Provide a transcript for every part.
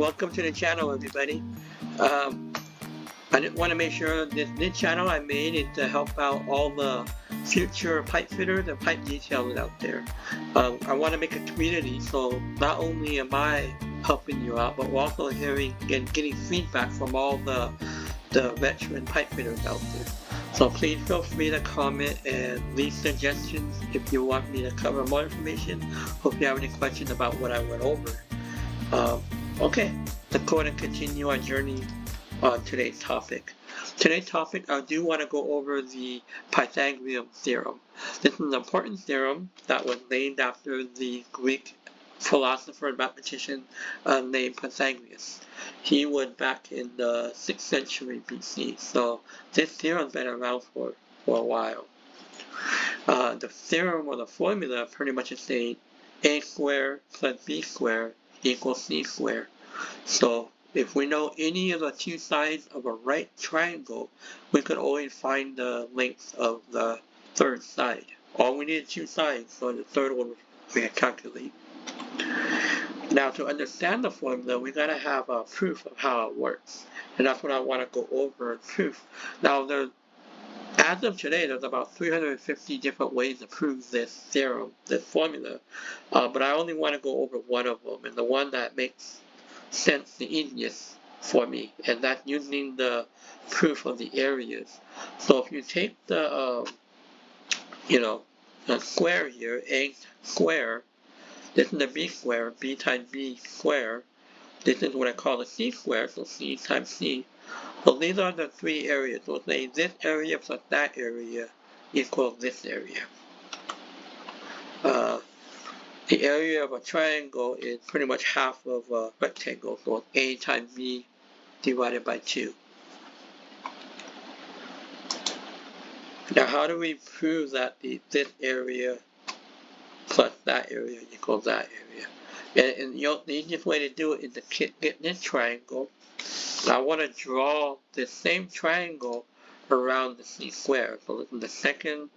welcome to the channel, everybody. I just want to make sure this channel I made it to help out all the future pipe fitters and pipe detailers out there. I want to make a community, so not only am I helping you out, but we're also hearing and getting feedback from all the veteran pipe fitters out there. So please feel free to comment and leave suggestions if you want me to cover more information. Hope you have any questions about what I went over. Okay, let's go ahead and continue our journey on today's topic. Today's topic, I do want to go over the Pythagorean Theorem. This is an important theorem that was named after the Greek philosopher and mathematician named Pythagoras. He was back in the 6th century BC, so this theorem's been around for a while. The theorem or the formula pretty much is saying a squared plus b squared equals c squared. So if we know any of the two sides of a right triangle, we could always find the length of the third side. All we need is two sides, so the third one we can calculate. Now, to understand the formula, we gotta have a proof of how it works, and that's what I want to go over in proof. Now, as of today, there's about 350 different ways to prove this theorem, this formula, but I only want to go over one of them, and the one that makes sense the easiest for me, and that's using the proof of the areas. So if you take the square here, a square, this is the b square, b times b square, this is what I call the c square, so c times c. So these are the three areas. So say this area plus that area equals this area. The area of a triangle is pretty much half of a rectangle, so it's a times b divided by 2. Now how do we prove that this area plus that area equals that area? And the easiest way to do it is to get this triangle. Now I want to draw the same triangle around the c square. So this is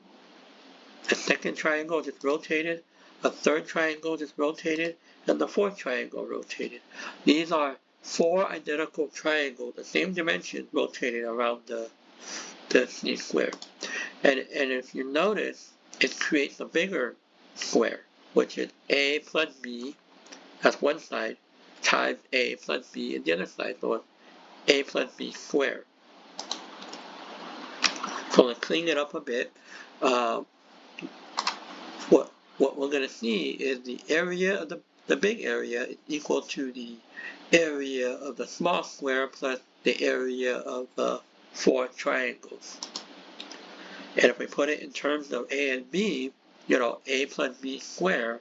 the second triangle just rotated, a third triangle just rotated, and the fourth triangle rotated. These are 4 identical triangles, the same dimension, rotated around the c square. And if you notice, it creates a bigger square, which is a plus b, that's one side, times a plus b on the other side, so it's a plus b squared. So to clean it up a bit, what we're going to see is the area of the big area is equal to the area of the small square plus the area of the 4 triangles. And if we put it in terms of a and b, a plus b squared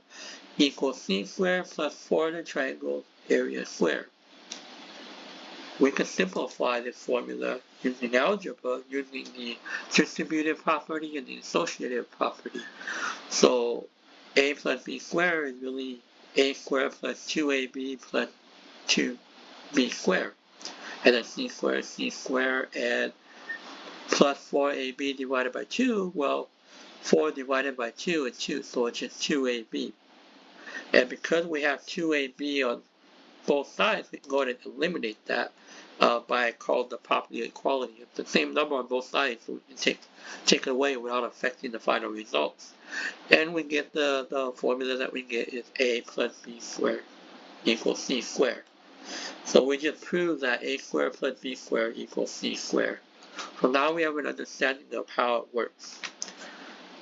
equals c squared plus 4 of the triangles area squared. We can simplify this formula using algebra, using the distributive property and the associative property. So a plus b squared is really a squared plus 2ab plus 2b squared. And then c squared is c squared, and plus 4ab divided by 2, well, 4 divided by 2 is 2, so it's just 2ab. And because we have 2ab on both sides, we can go ahead and eliminate that by called the property of equality. It's the same number on both sides, so we can take it away without affecting the final results. And we get the formula that we get is a plus b squared equals c squared. So we just proved that a squared plus b squared equals c squared. So now we have an understanding of how it works.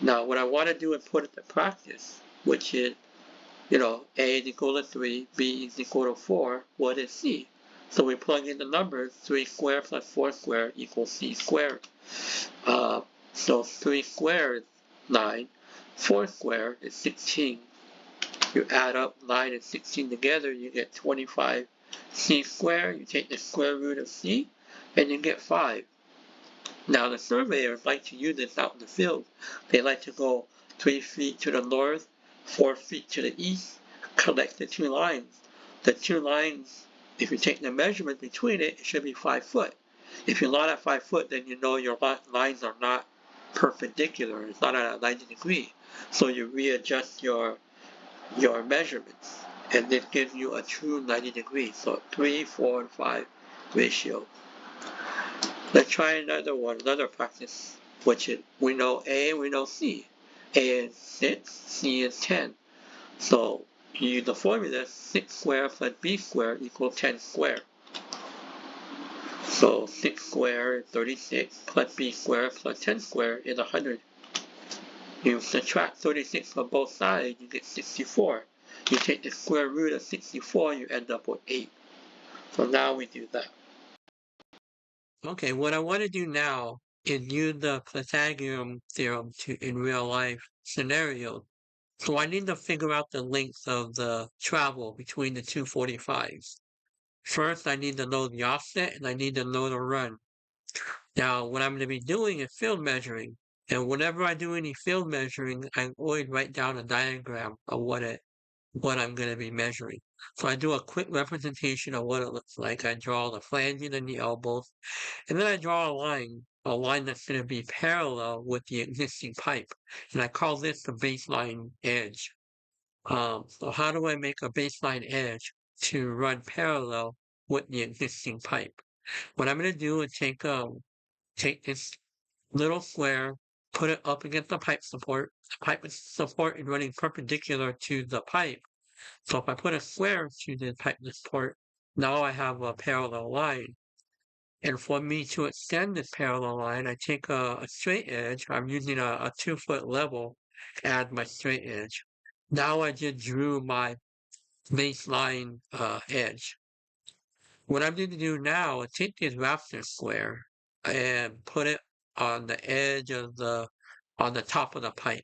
Now what I want to do is put it to practice, which is, a is equal to 3, b is equal to 4, what is c? So we plug in the numbers, 3 squared plus 4 squared equals c squared. So 3 squared is 9, 4 squared is 16. You add up 9 and 16 together, you get 25 c squared. You take the square root of c, and you get 5. Now the surveyors like to use this out in the field. They like to go 3 feet to the north, 4 feet to the east, collect the 2 lines. The 2 lines, if you take the measurement between it, it should be 5 foot. If you're not at 5 foot, then you know your lines are not perpendicular. It's not at a 90 degree. So you readjust your measurements. And this gives you a true 90 degrees, so 3, 4, and 5 ratio. Let's try another one, another practice, which is we know A, we know C. A is 6, C is 10. So you use the formula 6 squared plus B squared equals 10 squared. So 6 squared is 36 plus B squared plus 10 squared is 100. You subtract 36 from both sides, you get 64. You take the square root of 64, you end up with 8. So now we do that. Okay, what I want to do now is use the Pythagorean theorem in real life scenarios. So I need to figure out the length of the travel between the two 45s. First, I need to know the offset and I need to know the run. Now, what I'm going to be doing is field measuring. And whenever I do any field measuring, I always write down a diagram of what I'm going to be measuring. So I do a quick representation of what it looks like. I draw the flanges and the elbows, and then I draw a line that's going to be parallel with the existing pipe. And I call this the baseline edge. So how do I make a baseline edge to run parallel with the existing pipe? What I'm going to do is take this little square, put it up against the pipe support. The pipe support is running perpendicular to the pipe. So if I put a square to the pipe support, now I have a parallel line. And for me to extend this parallel line, I take a straight edge. I'm using a 2-foot level to add my straight edge. Now I just drew my baseline edge. What I'm going to do now is take this Rafer square and put it on the edge of on the top of the pipe.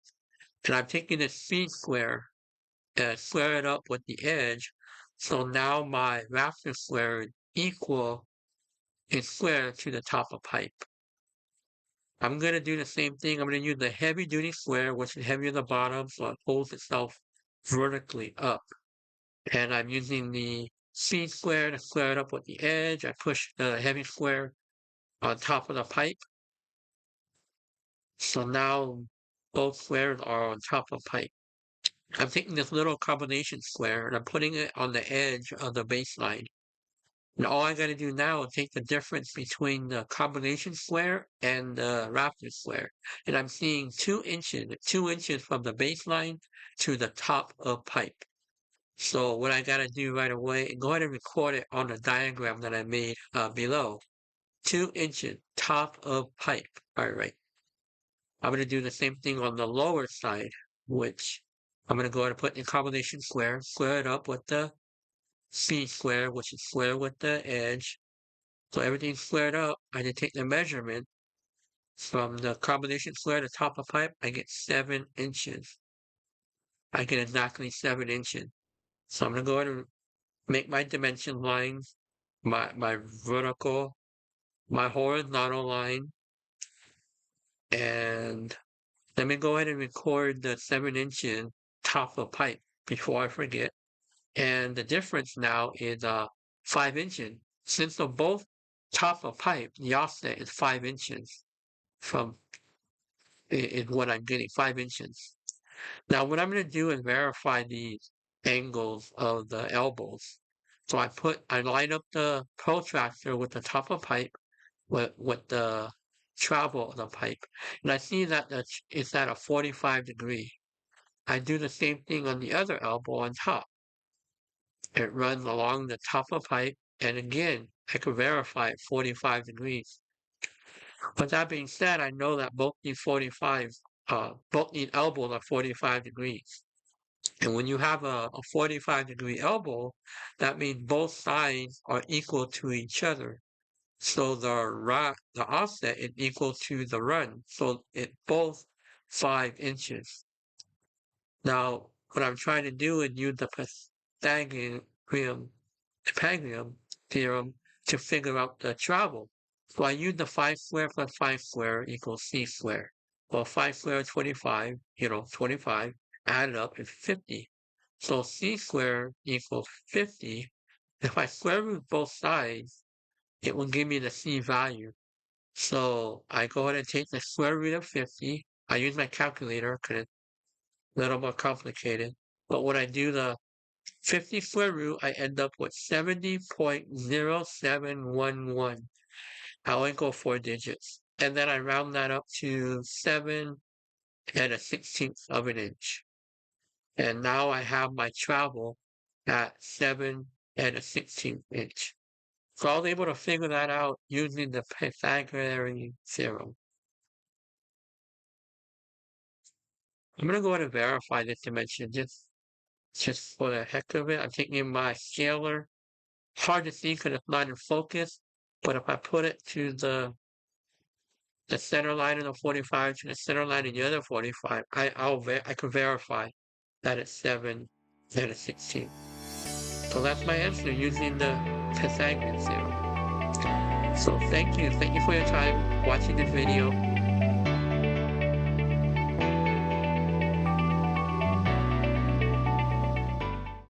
And I'm taking this C square and square it up with the edge. So now my Rafer square is square to the top of pipe. I'm going to do the same thing. I'm going to use the heavy duty square, which is heavier at the bottom, so it holds itself vertically up. And I'm using the C square to square it up with the edge. I push the heavy square on top of the pipe. So now both squares are on top of pipe. I'm taking this little combination square and I'm putting it on the edge of the baseline. And all I got to do now is take the difference between the combination square and the Rafer square. And I'm seeing 2 inches from the baseline to the top of pipe. So what I got to do right away, go ahead and record it on the diagram that I made below. 2 inches, top of pipe. All right. I'm going to do the same thing on the lower side, which I'm going to go ahead and put in combination square, square it up with the C square, which is square with the edge. So everything's squared up. I just take the measurement from the combination square to top of pipe. I get 7 inches. I get exactly 7 inches. So I'm going to go ahead and make my dimension lines, my vertical, my horizontal line, and let me go ahead and record the 7 inches top of pipe before I forget. And the difference now is 5 inches. Since they're both top of pipe, the offset is 5 inches from is what I'm getting, 5 inches. Now what I'm going to do is verify these angles of the elbows. So I line up the protractor with the top of pipe with the travel of the pipe. And I see that it's at a 45 degree. I do the same thing on the other elbow on top. It runs along the top of pipe, and again, I can verify at 45 degrees. But that being said, I know that both these elbows are 45 degrees. And when you have a 45 degree elbow, that means both sides are equal to each other. So the offset is equal to the run. So it's both 5 inches. Now, what I'm trying to do is use the Pythagorean theorem to figure out the travel. So I use the 5 square plus 5 square equals C square. Well, 5 square is 25, 25, added up is 50. So C square equals 50. If I square root both sides, it will give me the C value. So I go ahead and take the square root of 50. I use my calculator because it's a little more complicated. But when I do the 50 square root, I end up with 70.0711. I only go 4 digits. And then I round that up to 7 1/16 of an inch. And now I have my travel at 7 1/16 inch. So I was able to figure that out using the Pythagorean theorem. I'm going to go ahead and verify this dimension just for the heck of it. I'm taking my scaler. Hard to see because it's not in focus, but if I put it to the center line of the 45 to the center line of the other 45, I can verify that it's 7 1/16. So that's my answer using the Pythagorean theorem. So thank you for your time watching this video.